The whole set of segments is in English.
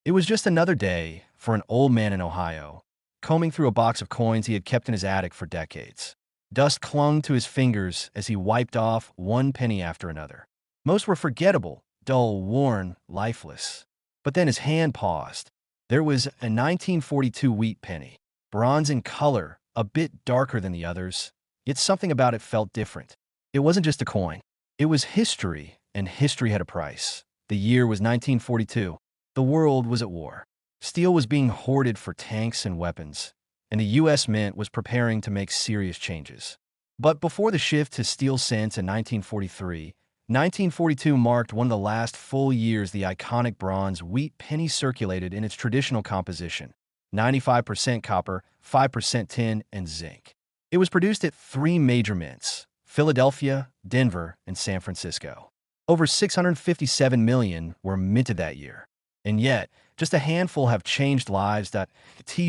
It was just another day for an old man in Ohio, combing through a box of coins he had kept in his attic for decades. Dust clung to his fingers as he wiped off one penny after another. Most were forgettable, dull, worn, lifeless. But then his hand paused. There was a 1942 wheat penny, bronze in color, a bit darker than the others, yet something about it felt different. It wasn't just a coin. It was history, and history had a price. The year was 1942. The world was at war. Steel was being hoarded for tanks and weapons, and the U.S. Mint was preparing to make serious changes. But before the shift to steel cents in 1943, 1942 marked one of the last full years the iconic bronze wheat penny circulated in its traditional composition: 95% copper, 5% tin, and zinc. It was produced at three major mints: Philadelphia, Denver, and San Francisco. Over 657 million were minted that year. And yet, just a handful have changed lives. At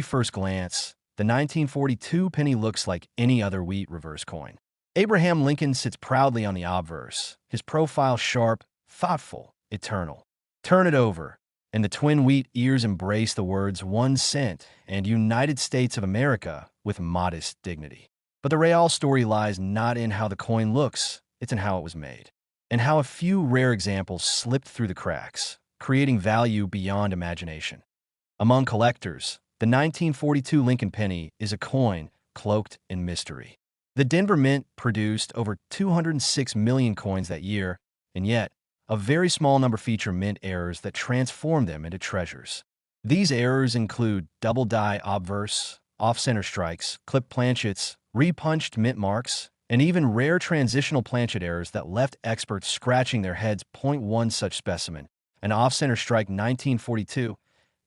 first glance, the 1942 penny looks like any other wheat reverse coin. Abraham Lincoln sits proudly on the obverse, his profile sharp, thoughtful, eternal. Turn it over, and the twin wheat ears embrace the words 1 cent and United States of America with modest dignity. But the real story lies not in how the coin looks, it's in how it was made, and how a few rare examples slipped through the cracks, creating value beyond imagination. Among collectors, the 1942 Lincoln penny is a coin cloaked in mystery. The Denver Mint produced over 206 million coins that year, and yet, a very small number feature mint errors that transform them into treasures. These errors include double die obverse, off-center strikes, clipped planchets, repunched mint marks, and even rare transitional planchet errors that left experts scratching their heads. One such specimen, an off-center strike 1942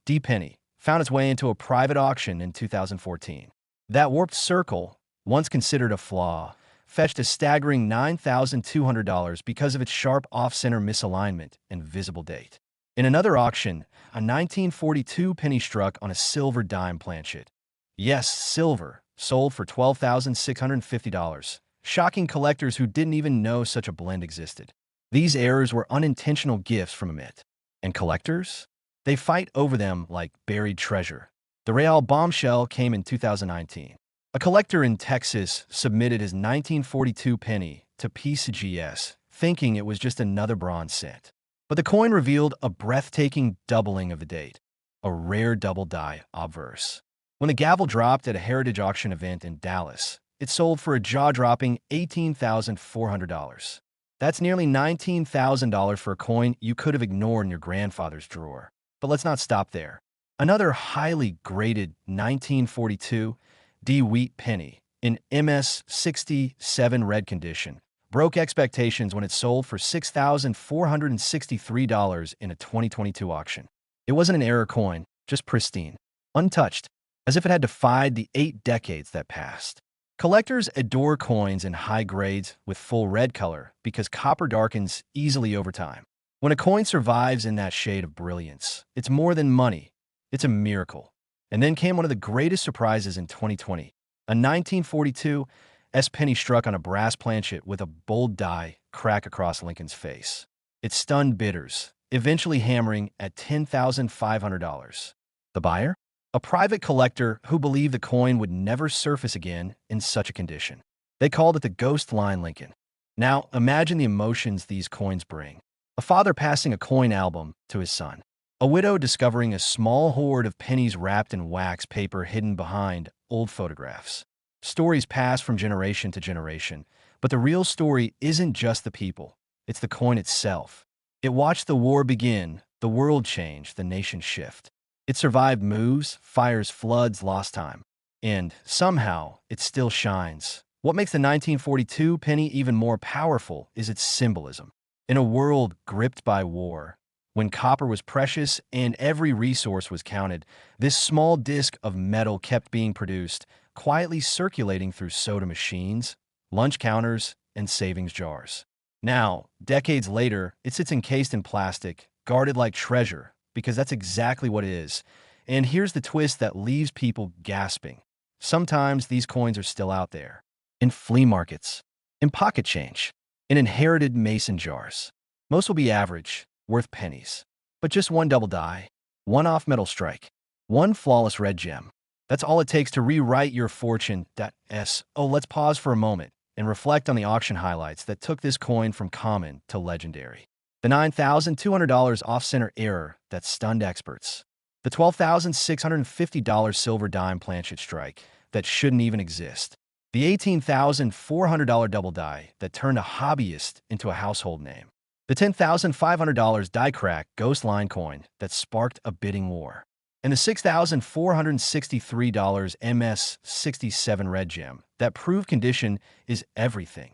D penny, found its way into a private auction in 2014. That warped circle, once considered a flaw, fetched a staggering $9,200 because of its sharp off-center misalignment and visible date. In another auction, a 1942 penny struck on a silver dime planchet. Yes, silver, sold for $12,650, shocking collectors who didn't even know such a blend existed. These errors were unintentional gifts from a mint. And collectors? They fight over them like buried treasure. The real bombshell came in 2019. A collector in Texas submitted his 1942 penny to PCGS, thinking it was just another bronze cent. But the coin revealed a breathtaking doubling of the date, a rare double die obverse. When the gavel dropped at a heritage auction event in Dallas, it sold for a jaw-dropping $18,400. That's nearly $19,000 for a coin you could have ignored in your grandfather's drawer. But let's not stop there. Another highly graded 1942 D wheat penny in MS67 red condition broke expectations when it sold for $6,463 in a 2022 auction. It wasn't an error coin, just pristine, untouched, as if it had defied the 8 decades that passed. Collectors adore coins in high grades with full red color because copper darkens easily over time. When a coin survives in that shade of brilliance, it's more than money. It's a miracle. And then came one of the greatest surprises in 2020. A 1942 S penny struck on a brass planchet with a bold die crack across Lincoln's face. It stunned bidders, eventually hammering at $10,500. The buyer? A private collector who believed the coin would never surface again in such a condition. They called it the Ghost Line Lincoln. Now, imagine the emotions these coins bring. A father passing a coin album to his son. A widow discovering a small hoard of pennies wrapped in wax paper hidden behind old photographs. Stories pass from generation to generation, but the real story isn't just the people. It's the coin itself. It watched the war begin, the world change, the nation shift. It survived moves, fires, floods, lost time. And, somehow, it still shines. What makes the 1942 penny even more powerful is its symbolism. In a world gripped by war, when copper was precious and every resource was counted, this small disc of metal kept being produced, quietly circulating through soda machines, lunch counters, and savings jars. Now, decades later, it sits encased in plastic, guarded like treasure, because that's exactly what it is. And here's the twist that leaves people gasping. Sometimes these coins are still out there. In flea markets, in pocket change, in inherited mason jars. Most will be average, worth pennies. But just one double die, one off-metal strike, one flawless red gem. That's all it takes to rewrite your fortune. Let's pause for a moment and reflect on the auction highlights that took this coin from common to legendary. The $9,200 off-center error that stunned experts. The $12,650 silver dime planchet strike that shouldn't even exist. The $18,400 double die that turned a hobbyist into a household name. The $10,500 die crack ghost line coin that sparked a bidding war. And the $6,463 MS67 red gem that proved condition is everything.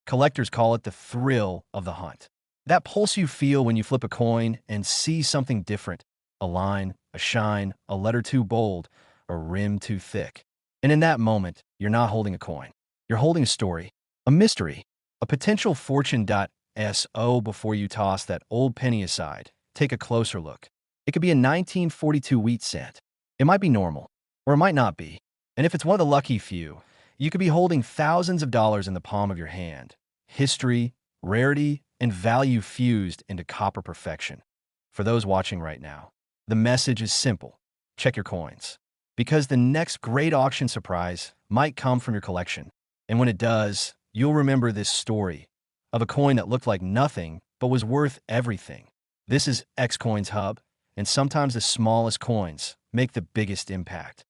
Collectors call it the thrill of the hunt. That pulse you feel when you flip a coin and see something different. A line, a shine, a letter too bold, a rim too thick. And in that moment, you're not holding a coin. You're holding a story, a mystery, a potential fortune. Before you toss that old penny aside, take a closer look. It could be a 1942 wheat cent. It might be normal, or it might not be. And if it's one of the lucky few, you could be holding thousands of dollars in the palm of your hand. History, rarity, and value fused into copper perfection. For those watching right now, the message is simple. Check your coins. Because the next great auction surprise might come from your collection. And when it does, you'll remember this story of a coin that looked like nothing but was worth everything. This is Xcoins Hub, and sometimes the smallest coins make the biggest impact.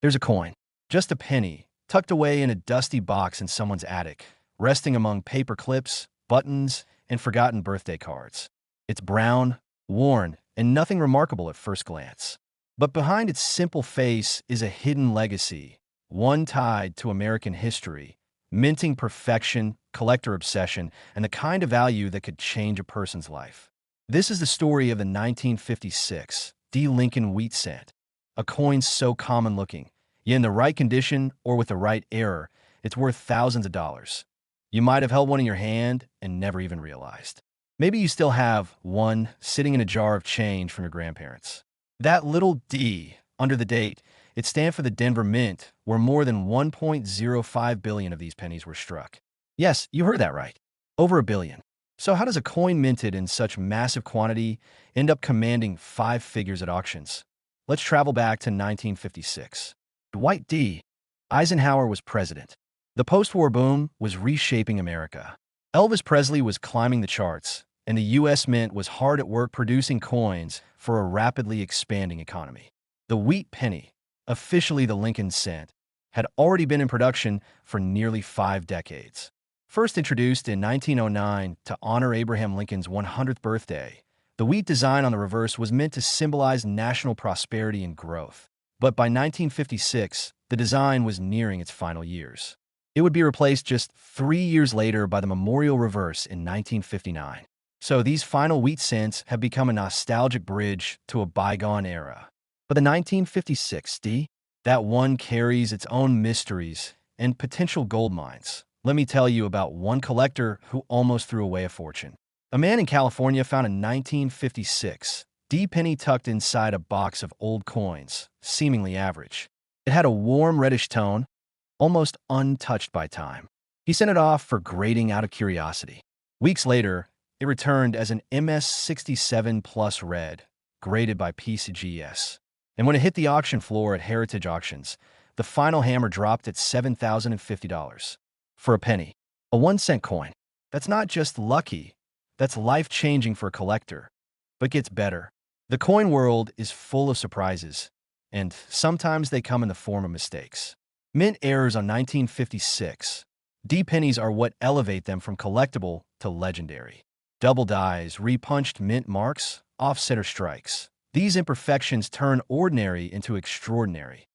There's a coin, just a penny, tucked away in a dusty box in someone's attic, resting among paper clips, buttons, and forgotten birthday cards. It's brown, worn, and nothing remarkable at first glance. But behind its simple face is a hidden legacy, one tied to American history, minting perfection, collector obsession, and the kind of value that could change a person's life. This is the story of the 1956 D. Lincoln wheat cent, a coin so common-looking, yet in the right condition or with the right error, it's worth thousands of dollars. You might have held one in your hand and never even realized. Maybe you still have one sitting in a jar of change from your grandparents. That little D under the date, it stands for the Denver Mint, where more than 1.05 billion of these pennies were struck. Yes, you heard that right. Over a billion. So how does a coin minted in such massive quantity end up commanding five figures at auctions? Let's travel back to 1956. Dwight D. Eisenhower was president. The post-war boom was reshaping America. Elvis Presley was climbing the charts, and the U.S. Mint was hard at work producing coins for a rapidly expanding economy. The wheat penny, officially the Lincoln cent, had already been in production for nearly 5 decades. First introduced in 1909 to honor Abraham Lincoln's 100th birthday, the wheat design on the reverse was meant to symbolize national prosperity and growth. But by 1956, the design was nearing its final years. It would be replaced just 3 years later by the memorial reverse in 1959. So these final wheat cents have become a nostalgic bridge to a bygone era. But the 1956 D, that one carries its own mysteries and potential gold mines. Let me tell you about one collector who almost threw away a fortune. A man in California found a 1956 D penny tucked inside a box of old coins, seemingly average. It had a warm reddish tone, almost untouched by time. He sent it off for grading out of curiosity. Weeks later, it returned as an MS67 Plus Red, graded by PCGS. And when it hit the auction floor at Heritage Auctions, the final hammer dropped at $7,050. For a penny, a 1-cent coin. That's not just lucky, that's life-changing for a collector. But gets better. The coin world is full of surprises, and sometimes they come in the form of mistakes. Mint errors on 1956 D pennies are what elevate them from collectible to legendary. Double dies, repunched mint marks, offsetter strikes. These imperfections turn ordinary into extraordinary.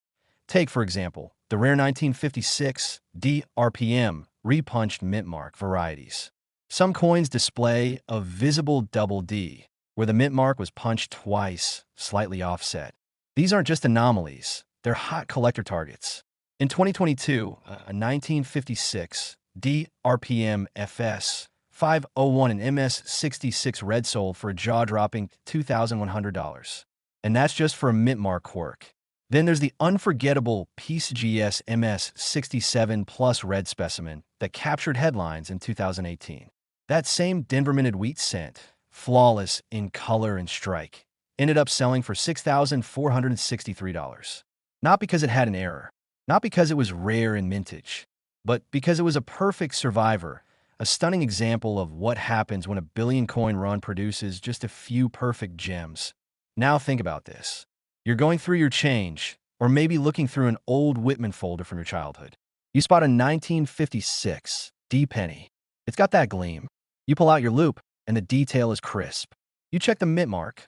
Take, for example, the rare 1956 D RPM repunched mint mark varieties. Some coins display a visible double D, where the mint mark was punched twice, slightly offset. These aren't just anomalies, they're hot collector targets. In 2022, a 1956 D RPM FS 501 and MS66 red sold for a jaw-dropping $2,100. And that's just for a mint mark quirk. Then there's the unforgettable PCGS MS67 Plus red specimen that captured headlines in 2018. That same Denver minted wheat cent, flawless in color and strike, ended up selling for $6,463. Not because it had an error, not because it was rare in mintage, but because it was a perfect survivor, a stunning example of what happens when a billion coin run produces just a few perfect gems. Now think about this. You're going through your change, or maybe looking through an old Whitman folder from your childhood. You spot a 1956 D penny. It's got that gleam. You pull out your loop, and the detail is crisp. You check the mint mark.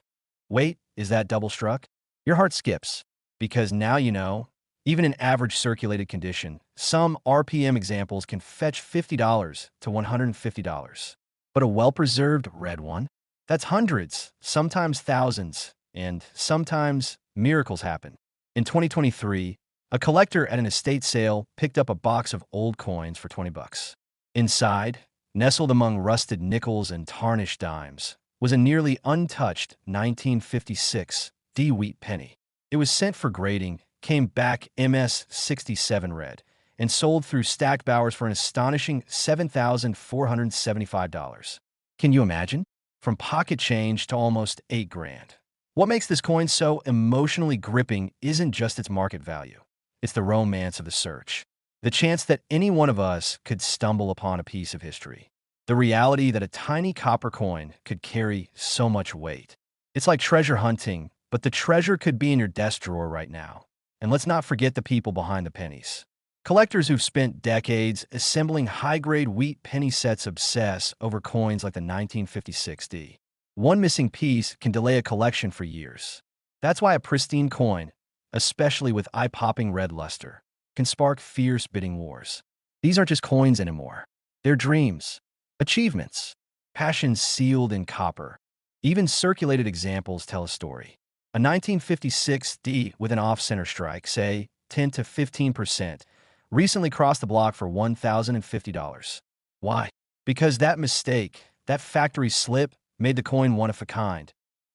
Wait, is that double struck? Your heart skips, because now you know, even in average circulated condition, some RPM examples can fetch $50 to $150. But a well-preserved red one? That's hundreds, sometimes thousands, and sometimes miracles happen. In 2023, a collector at an estate sale picked up a box of old coins for 20 bucks. Inside, nestled among rusted nickels and tarnished dimes, was a nearly untouched 1956 D wheat penny. It was sent for grading, came back MS-67 red, and sold through stacked bowers for an astonishing $7,475. Can you imagine? From pocket change to almost $8,000. What makes this coin so emotionally gripping isn't just its market value. It's the romance of the search. The chance that any one of us could stumble upon a piece of history. The reality that a tiny copper coin could carry so much weight. It's like treasure hunting, but the treasure could be in your desk drawer right now. And let's not forget the people behind the pennies. Collectors who've spent decades assembling high-grade wheat penny sets obsess over coins like the 1956 D. One missing piece can delay a collection for years. That's why a pristine coin, especially with eye-popping red luster, can spark fierce bidding wars. These aren't just coins anymore. They're dreams, achievements, passions sealed in copper. Even circulated examples tell a story. A 1956 D with an off-center strike, say 10 to 15%, recently crossed the block for $1,050. Why? Because that mistake, that factory slip, made the coin one of a kind.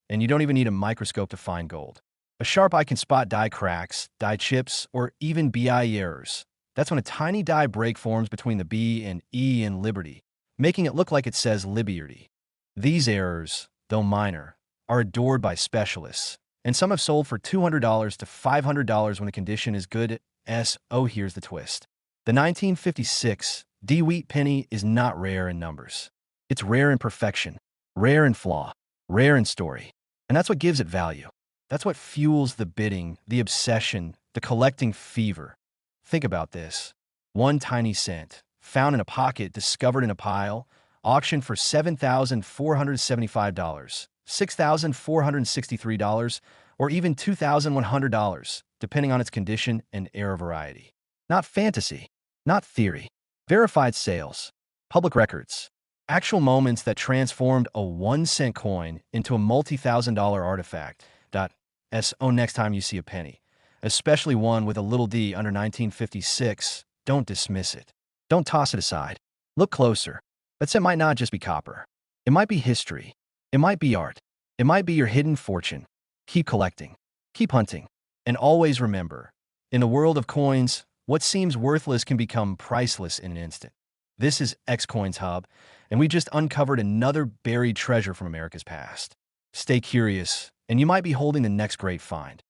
And you don't even need a microscope to find gold. A sharp eye can spot die cracks, die chips, or even BI errors. That's when a tiny die break forms between the B and E in Liberty, making it look like it says Liberty. These errors, though minor, are adored by specialists, and some have sold for $200 to $500 when the condition is good. Oh, here's the twist. The 1956 D wheat penny is not rare in numbers. It's rare in perfection, rare in flaw, rare in story. And that's what gives it value. That's what fuels the bidding, the obsession, the collecting fever. Think about this. One tiny cent, found in a pocket, discovered in a pile, auctioned for $7,475, $6,463, or even $2,100, depending on its condition and era variety. Not fantasy, not theory. Verified sales, public records, actual moments that transformed a 1-cent coin into a multi-thousand-dollar artifact. So next time you see a penny, especially one with a little d under 1956, don't dismiss it. Don't toss it aside. Look closer. That set might not just be copper. It might be history. It might be art. It might be your hidden fortune. Keep collecting. Keep hunting. And always remember, in the world of coins, what seems worthless can become priceless in an instant. This is X-Coins Hub, and we just uncovered another buried treasure from America's past. Stay curious, and you might be holding the next great find.